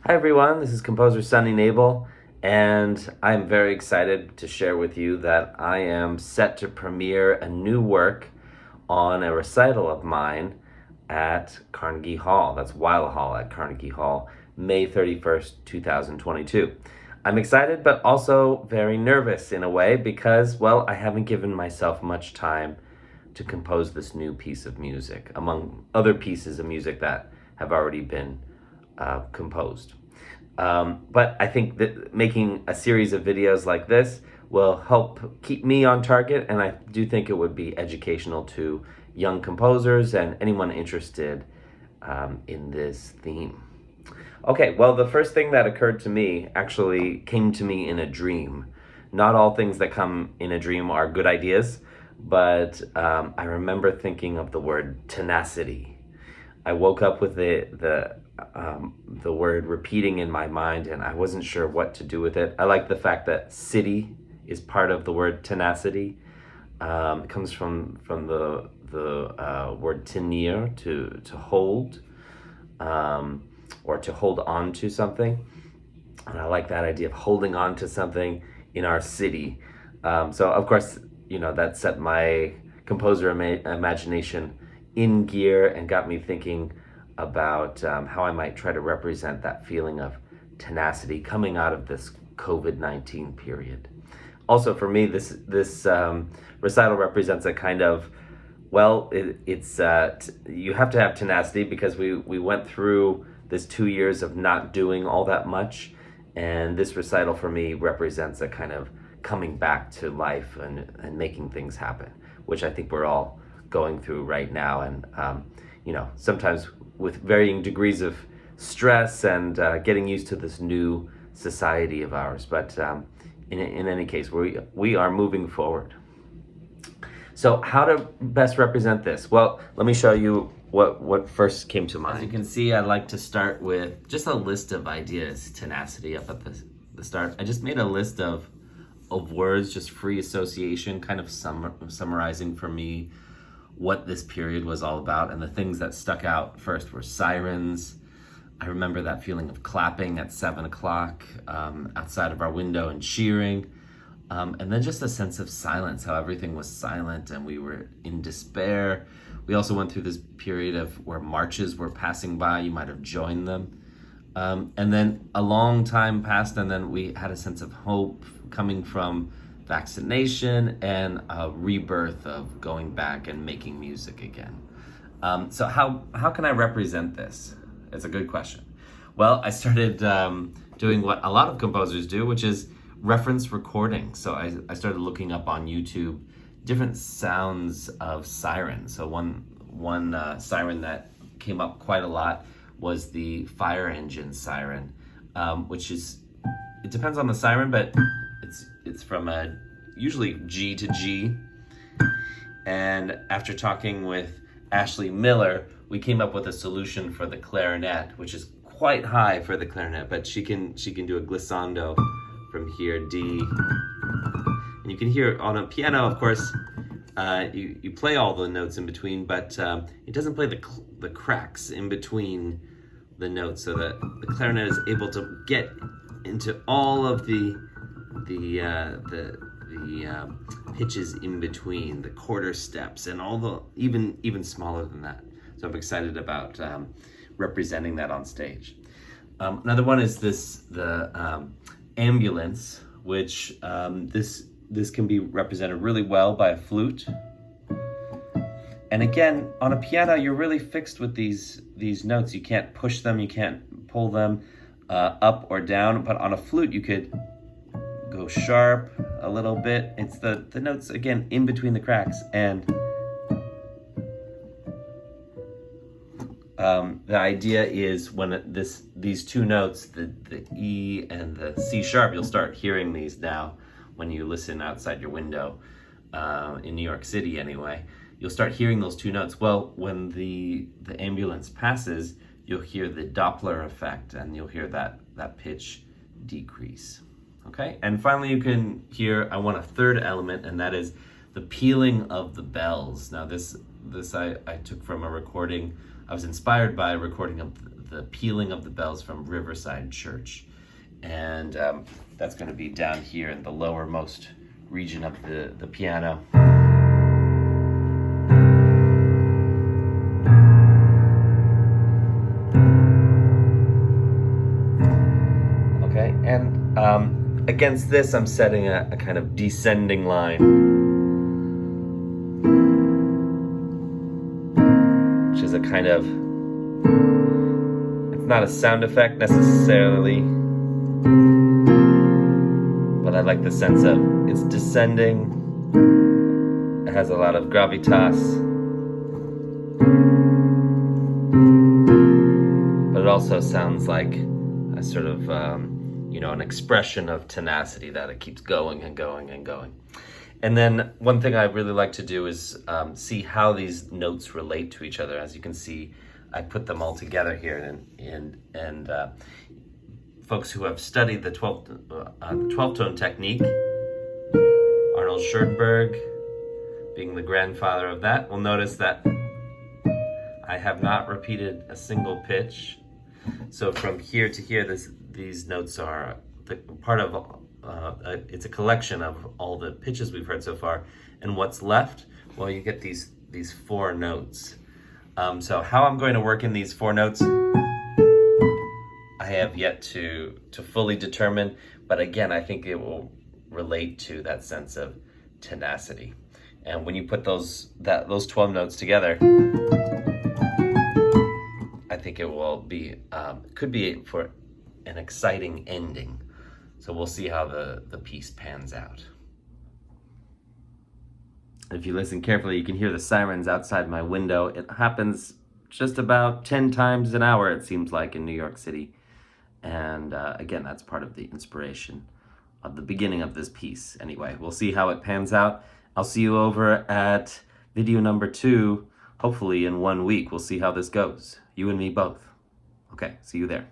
Hi everyone, this is composer Sonny Knable, and I'm very excited to share with you that I am set to premiere a new work on a recital of mine at Carnegie Hall. That's Weill Hall at Carnegie Hall, May 31st, 2022. I'm excited but also very nervous in a way because, well, I haven't given myself much time to compose this new piece of music, among other pieces of music that have already been composed. But I think that making a series of videos like this will help keep me on target, and I do think it would be educational to young composers and anyone interested in this theme. Okay, well, the first thing that occurred to me actually came to me in a dream. Not all things that come in a dream are good ideas, but I remember thinking of the word tenacity. I woke up with the word repeating in my mind, and I wasn't sure what to do with it. I like the fact that city is part of the word tenacity. It comes from the word tenir, to hold, or to hold on to something. And I like that idea of holding on to something in our city. So of course, that set my composer imagination in gear and got me thinking about how I might try to represent that feeling of tenacity coming out of this COVID-19 period. Also, for me, this recital represents a kind of, well, it's you have to have tenacity because we went through this 2 years of not doing all that much, and this recital for me represents a kind of coming back to life and making things happen, which I think we're all going through right now, and sometimes with varying degrees of stress and getting used to this new society of ours. But in any case, we are moving forward. So how to best represent this? Well, let me show you what first came to mind. As you can see, I like to start with just a list of ideas, tenacity up at the start. I just made a list of words, just free association, kind of summarizing for me what this period was all about. And the things that stuck out first were sirens. I remember that feeling of clapping at 7 o'clock outside of our window and cheering. And then just a sense of silence, how everything was silent and we were in despair. We also went through this period of where marches were passing by. You might have joined them. And then a long time passed, and then we had a sense of hope coming from vaccination and a rebirth of going back and making music again. So how can I represent this? It's a good question. Well, I started doing what a lot of composers do, which is reference recording. So I started looking up on YouTube different sounds of sirens. So one siren that came up quite a lot was the fire engine siren, which is, it depends on the siren, but it's from a usually G to G. And after talking with Ashleé Miller, we came up with a solution for the clarinet, which is quite high for the clarinet, but she can do a glissando from here, D. And you can hear on a piano, of course, you play all the notes in between, but it doesn't play the cracks in between the notes, so that the clarinet is able to get into all of the pitches in between, the quarter steps, and all the even smaller than that. So I'm excited about representing that on stage. Another one is the ambulance, which this can be represented really well by a flute. And again, on a piano, you're really fixed with these notes. You can't push them, you can't pull them up or down. But on a flute, you could go sharp a little bit. It's the notes, again, in between the cracks. And the idea is when these two notes, the E and the C sharp, you'll start hearing these now when you listen outside your window in New York City anyway. You'll start hearing those two notes. Well, when the ambulance passes, you'll hear the Doppler effect, and you'll hear that pitch decrease. Okay, and finally you can hear, I want a third element, and that is the pealing of the bells. Now this I took from a recording. I was inspired by a recording of the pealing of the bells from Riverside Church. And that's going to be down here in the lowermost region of the piano. Okay, and against this I'm setting a kind of descending line, which is a kind of, it's not a sound effect necessarily, but I like the sense of it's descending. It has a lot of gravitas, but it also sounds like a sort of an expression of tenacity, that it keeps going and going and going. And then one thing I really like to do is see how these notes relate to each other. As you can see, I put them all together here, and folks who have studied the 12-tone technique, Arnold Schoenberg being the grandfather of that, will notice that I have not repeated a single pitch. So from here to here, these notes are part of, it's a collection of all the pitches we've heard so far. And what's left? Well, you get these 4 notes. So how I'm going to work in these 4 notes, I have yet to fully determine. But again, I think it will relate to that sense of tenacity. And when you put those 12 notes together, I think it will be, could be for an exciting ending. So we'll see how the piece pans out. If you listen carefully, you can hear the sirens outside my window. It happens just about 10 times an hour, it seems like, in New York City. And again, that's part of the inspiration of the beginning of this piece. Anyway, we'll see how it pans out. I'll see you over at video number 2, hopefully in 1 week. We'll see how this goes. You and me both. Okay, see you there.